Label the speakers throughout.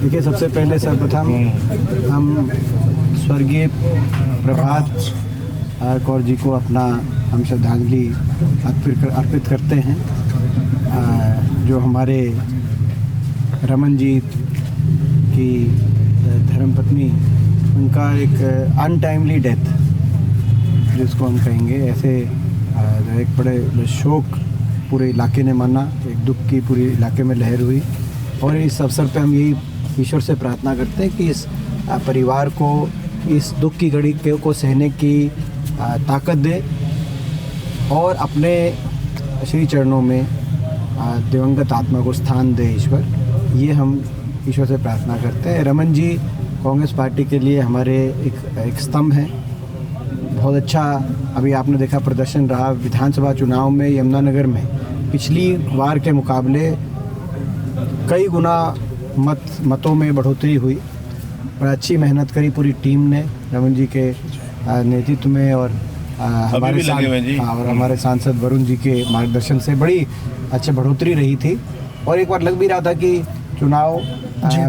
Speaker 1: देखिए, सबसे पहले सर्वप्रथम हम स्वर्गीय प्रभात कौर जी को हम श्रद्धांजलि अर्पित करते हैं। जो हमारे रमन जी की धर्मपत्नी, उनका एक अनटाइमली डेथ जिसको हम कहेंगे, ऐसे एक बड़े शोक पूरे इलाके ने माना, एक दुख की पूरी इलाके में लहर हुई। और इस अवसर पे हम यही ईश्वर से प्रार्थना करते हैं कि इस परिवार को इस दुख की घड़ी को सहने की ताकत दे और अपने श्री चरणों में दिवंगत आत्मा को स्थान दे ईश्वर। ये हम ईश्वर से प्रार्थना करते हैं। रमन जी कांग्रेस पार्टी के लिए हमारे एक स्तंभ हैं। बहुत अच्छा अभी आपने देखा प्रदर्शन रहा विधानसभा चुनाव में यमुनानगर में, पिछली बार के मुकाबले कई गुना मतों में बढ़ोतरी हुई। और अच्छी मेहनत करी पूरी टीम ने रमन जी के नेतृत्व में और हमारे सांसद वरुण जी के मार्गदर्शन से बड़ी अच्छी बढ़ोतरी रही थी। और एक बार लग भी रहा था कि चुनाव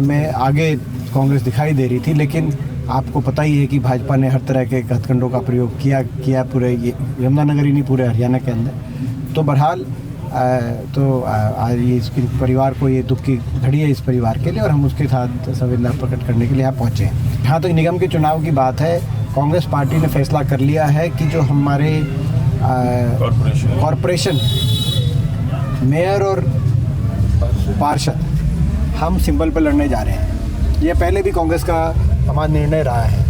Speaker 1: में आगे कांग्रेस दिखाई दे रही थी, लेकिन आपको पता ही है कि भाजपा ने हर तरह के हथकंडों का प्रयोग किया पूरे यमुनानगर ही नहीं, पूरे हरियाणा के अंदर। तो बहरहाल आज ये इसके परिवार को ये दुख की घड़ी है इस परिवार के लिए, और हम उसके साथ संवेदना प्रकट करने के लिए यहाँ पहुँचे हैं। जहाँ तक निगम के चुनाव की बात है, कांग्रेस पार्टी ने फैसला कर लिया है कि जो हमारे कॉरपोरेशन मेयर और पार्षद, हम सिंबल पर लड़ने जा रहे हैं। ये पहले भी कांग्रेस का हमारा निर्णय रहा है।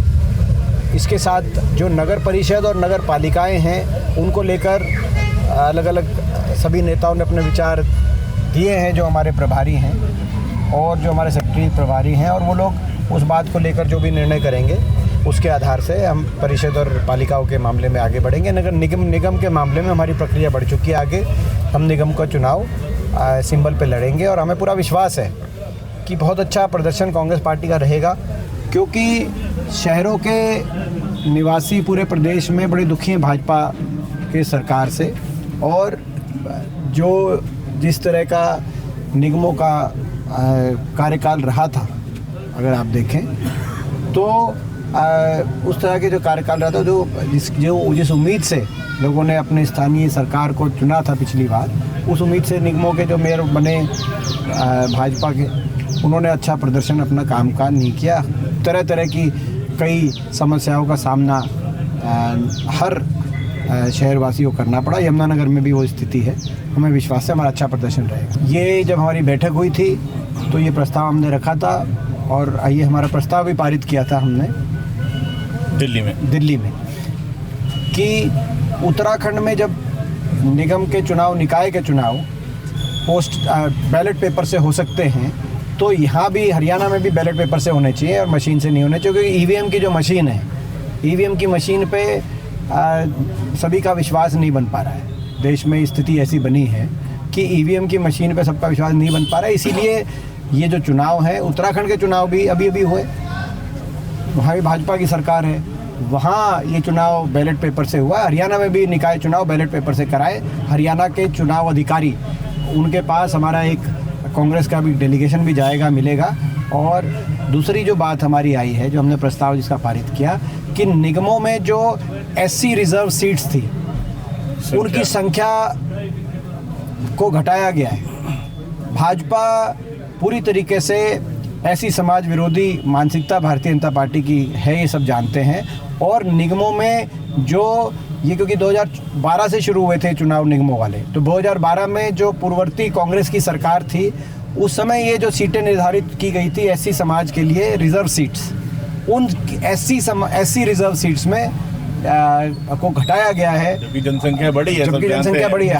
Speaker 1: इसके साथ जो नगर परिषद और नगर पालिकाएँ हैं, उनको लेकर अलग अलग सभी नेताओं ने अपने विचार दिए हैं, जो हमारे प्रभारी हैं और जो हमारे सेक्रेटरी प्रभारी हैं, और वो लोग उस बात को लेकर जो भी निर्णय करेंगे उसके आधार से हम परिषद और पालिकाओं के मामले में आगे बढ़ेंगे। नगर निगम के मामले में हमारी प्रक्रिया बढ़ चुकी है आगे। हम निगम का चुनाव सिंबल पे लड़ेंगे और हमें पूरा विश्वास है कि बहुत अच्छा प्रदर्शन कांग्रेस पार्टी का रहेगा, क्योंकि शहरों के निवासी पूरे प्रदेश में बड़े दुखी हैं भाजपा के सरकार से। और जो जिस तरह का निगमों का कार्यकाल रहा था, अगर आप देखें तो उस तरह के जो कार्यकाल रहा था, जिस उम्मीद से लोगों ने अपने स्थानीय सरकार को चुना था पिछली बार, उस उम्मीद से निगमों के जो मेयर बने भाजपा के, उन्होंने अच्छा प्रदर्शन अपना कामकाज नहीं किया। तरह तरह की कई समस्याओं का सामना हर शहरवासियों को करना पड़ा। यमुनानगर में भी वो स्थिति है। हमें विश्वास है हमारा अच्छा प्रदर्शन रहेगा। ये जब हमारी बैठक हुई थी तो ये प्रस्ताव हमने रखा था, और ये हमारा प्रस्ताव भी पारित किया था हमने दिल्ली में कि उत्तराखंड में जब निगम के चुनाव, निकाय के चुनाव बैलेट पेपर से हो सकते हैं, तो यहाँ भी हरियाणा में भी बैलेट पेपर से होने चाहिए और मशीन से नहीं होने चाहिए। क्योंकि ईवीएम की जो मशीन है, ईवीएम की मशीन पे सभी का विश्वास नहीं बन पा रहा है। देश में स्थिति ऐसी बनी है कि ईवीएम की मशीन पे सबका विश्वास नहीं बन पा रहा है। इसीलिए ये जो चुनाव है, उत्तराखंड के चुनाव भी अभी हुए, वहाँ भी भाजपा की सरकार है, वहाँ ये चुनाव बैलेट पेपर से हुआ। हरियाणा में भी निकाय चुनाव बैलेट पेपर से कराए। हरियाणा के चुनाव अधिकारी, उनके पास हमारा एक कांग्रेस का भी डेलीगेशन भी जाएगा, मिलेगा। और दूसरी जो बात हमारी आई है, जो हमने प्रस्ताव जिसका पारित किया, कि निगमों में जो एससी रिजर्व सीट्स थी, उनकी संख्या को घटाया गया है। भाजपा पूरी तरीके से ऐसी समाज विरोधी मानसिकता भारतीय जनता पार्टी की है, ये सब जानते हैं। और निगमों में जो ये, क्योंकि 2012 से शुरू हुए थे चुनाव निगमों वाले, तो 2012 में जो पूर्ववर्ती कांग्रेस की सरकार थी, उस समय ये जो सीटें निर्धारित की गई थी एससी समाज के लिए, रिजर्व सीट्स, उन एससी रिजर्व सीट्स में को घटाया गया है।
Speaker 2: जबकि जनसंख्या बड़ी है,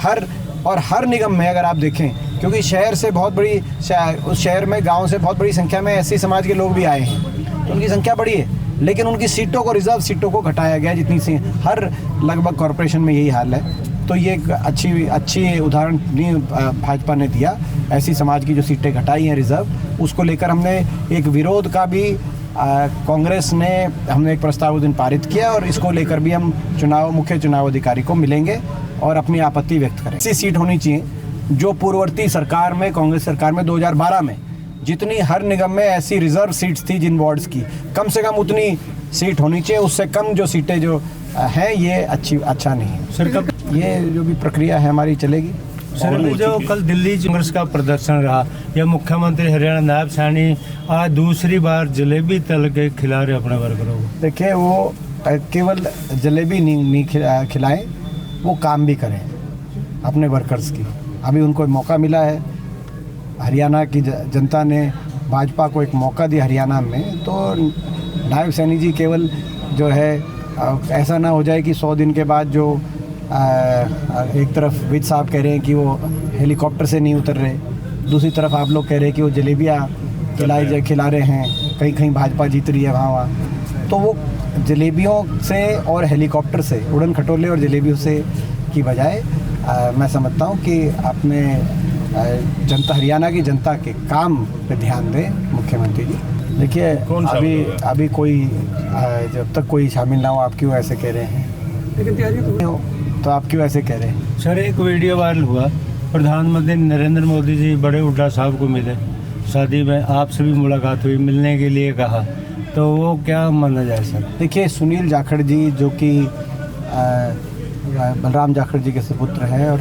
Speaker 1: हर निगम में अगर आप देखें, क्योंकि शहर से बहुत बड़ी, उस शहर में गांव से बहुत बड़ी संख्या में एससी समाज के लोग भी आए हैं, तो उनकी संख्या बड़ी है, लेकिन उनकी सीटों को, रिजर्व सीटों को घटाया गया। जितनी सी हर लगभग कॉरपोरेशन में यही हाल है। तो ये एक अच्छी उदाहरण भाजपा ने दिया। ऐसी समाज की जो सीटें घटाई हैं रिजर्व, उसको लेकर हमने एक विरोध का भी कांग्रेस ने, हमने एक प्रस्ताव उस दिन पारित किया, और इसको लेकर भी हम मुख्य चुनाव अधिकारी को मिलेंगे और अपनी आपत्ति व्यक्त करेंगे। ऐसी सीट होनी चाहिए जो पूर्ववर्ती सरकार में, कांग्रेस सरकार में 2012 में जितनी हर निगम में ऐसी रिजर्व सीट्स थी जिन वार्ड्स की, कम से कम उतनी सीट होनी चाहिए। उससे कम जो सीटें जो हैं ये अच्छा नहीं है।
Speaker 3: सर कब
Speaker 1: ये जो भी प्रक्रिया है हमारी चलेगी।
Speaker 3: सर अभी जो कल दिल्ली कांग्रेस का प्रदर्शन रहा, या मुख्यमंत्री हरियाणा नायब सैनी आज दूसरी बार जलेबी तल के खिला रहे अपने वर्करों को।
Speaker 1: देखिए वो केवल जलेबी नहीं खिलाएं, वो काम भी करें अपने वर्कर्स की। अभी उनको मौका मिला है, हरियाणा की जनता ने भाजपा को एक मौका दिया हरियाणा में, तो नायब सैनी जी केवल जो है ऐसा ना हो जाए कि 100 दिन के बाद जो एक तरफ विज साहब कह रहे हैं कि वो हेलीकॉप्टर से नहीं उतर रहे, दूसरी तरफ आप लोग कह रहे हैं कि वो जलेबियाँ खिला रहे हैं, कहीं कहीं भाजपा जीत रही है वहाँ। तो वो जलेबियों से और हेलीकॉप्टर से, उड़न खटोले और जलेबियों से की बजाय मैं समझता हूँ कि अपने जनता, हरियाणा की जनता के काम पे ध्यान दें मुख्यमंत्री जी। देखिए अभी कोई जब तक कोई शामिल ना हो, आप क्यों ऐसे कह रहे हैं? लेकिन तैयारी तो आप क्यों ऐसे कह रहे हैं?
Speaker 3: सर एक वीडियो वायरल हुआ, प्रधानमंत्री नरेंद्र मोदी जी बड़े हुड्डा साहब को मिले, शादी में आपसे भी मुलाकात हुई, मिलने के लिए कहा, तो वो क्या माना जाए सर?
Speaker 1: देखिए सुनील जाखड़ जी जो कि बलराम जाखड़ जी के सुपुत्र हैं और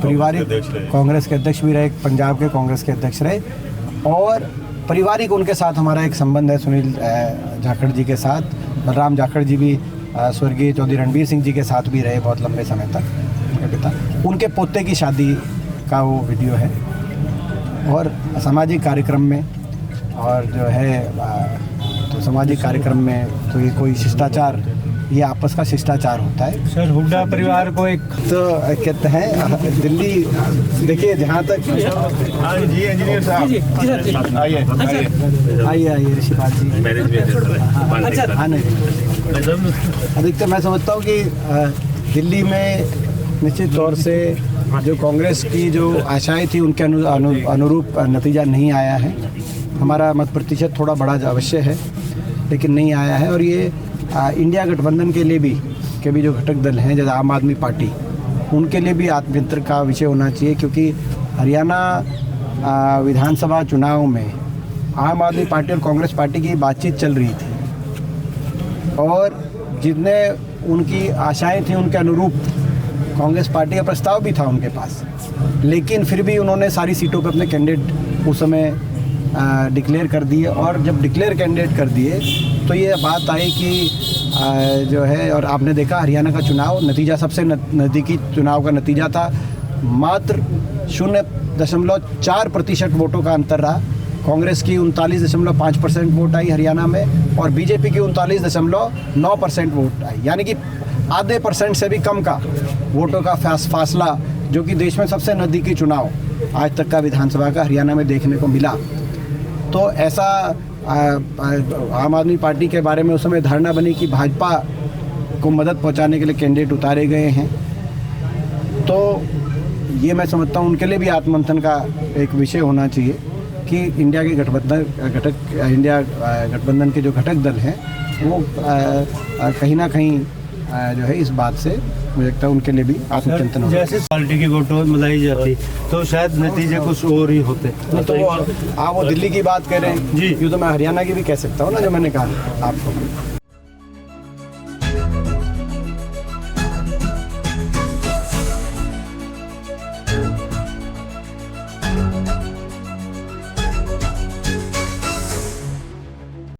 Speaker 1: पारिवारिक कांग्रेस के अध्यक्ष भी रहे, पंजाब के कांग्रेस के अध्यक्ष रहे, और पारिवारिक उनके साथ हमारा एक संबंध है सुनील जाखड़ जी के साथ। बलराम जाखड़ जी भी स्वर्गीय चौधरी रणबीर सिंह जी के साथ भी रहे बहुत लंबे समय तक, उनके पिता। उनके पोते की शादी का वो वीडियो है, और सामाजिक कार्यक्रम में, और जो है तो सामाजिक कार्यक्रम में तो ये कोई शिष्टाचार, ये आपस का शिष्टाचार होता है।
Speaker 3: सर हुड्डा परिवार को एक
Speaker 1: तो कहते हैं दिल्ली, देखिए जहाँ तक
Speaker 2: जी इंजीनियर साहब
Speaker 1: आइए ऋषिपाल जी। हाँ नहीं, अधिकतर मैं समझता हूँ कि दिल्ली में निश्चित तौर से जो कांग्रेस की जो आशाएं थी उनके अनुरूप नतीजा नहीं आया है। हमारा मत प्रतिशत थोड़ा बड़ा अवश्य है, लेकिन नहीं आया है। और ये इंडिया गठबंधन के लिए भी जो घटक दल हैं, जैसे आम आदमी पार्टी, उनके लिए भी आत्मचिंतन का विषय होना चाहिए, क्योंकि हरियाणा विधानसभा चुनाव में आम आदमी पार्टी और कांग्रेस पार्टी की बातचीत चल रही थी, और जितने उनकी आशाएं थी उनके अनुरूप कांग्रेस पार्टी का प्रस्ताव भी था उनके पास, लेकिन फिर भी उन्होंने सारी सीटों पर अपने कैंडिडेट उस समय डिक्लेयर कर दिए। और जब डिक्लेयर कैंडिडेट कर दिए तो ये बात आई कि जो है, और आपने देखा हरियाणा का चुनाव नतीजा सबसे नज़दीकी चुनाव का नतीजा था, मात्र 0.4% वोटों का अंतर रहा। कांग्रेस की 39.5% वोट आई हरियाणा में, और बीजेपी की 39.9% वोट आई, यानी कि आधे % से भी कम का वोटों का फासला, जो कि देश में सबसे नज़दीकी चुनाव आज तक का विधानसभा का हरियाणा में देखने को मिला। तो ऐसा आम आदमी पार्टी के बारे में उस समय धारणा बनी कि भाजपा को मदद पहुंचाने के लिए कैंडिडेट उतारे गए हैं। तो ये मैं समझता हूँ उनके लिए भी आत्ममंथन का एक विषय होना चाहिए कि इंडिया के गठबंधन के जो घटक दल हैं वो कहीं ना कहीं जो है इस बात से मुझे लगता है उनके लिए भी आत्मचिंतन होगा।
Speaker 3: जैसे पार्टी की वोटों मिलाई जाती तो शायद नतीजे कुछ और ही होते।
Speaker 1: तो आप वो दिल्ली की बात कह रहे हैं
Speaker 3: जी,
Speaker 1: ये तो मैं हरियाणा की भी कह सकता हूँ ना, जो मैंने कहा आपको।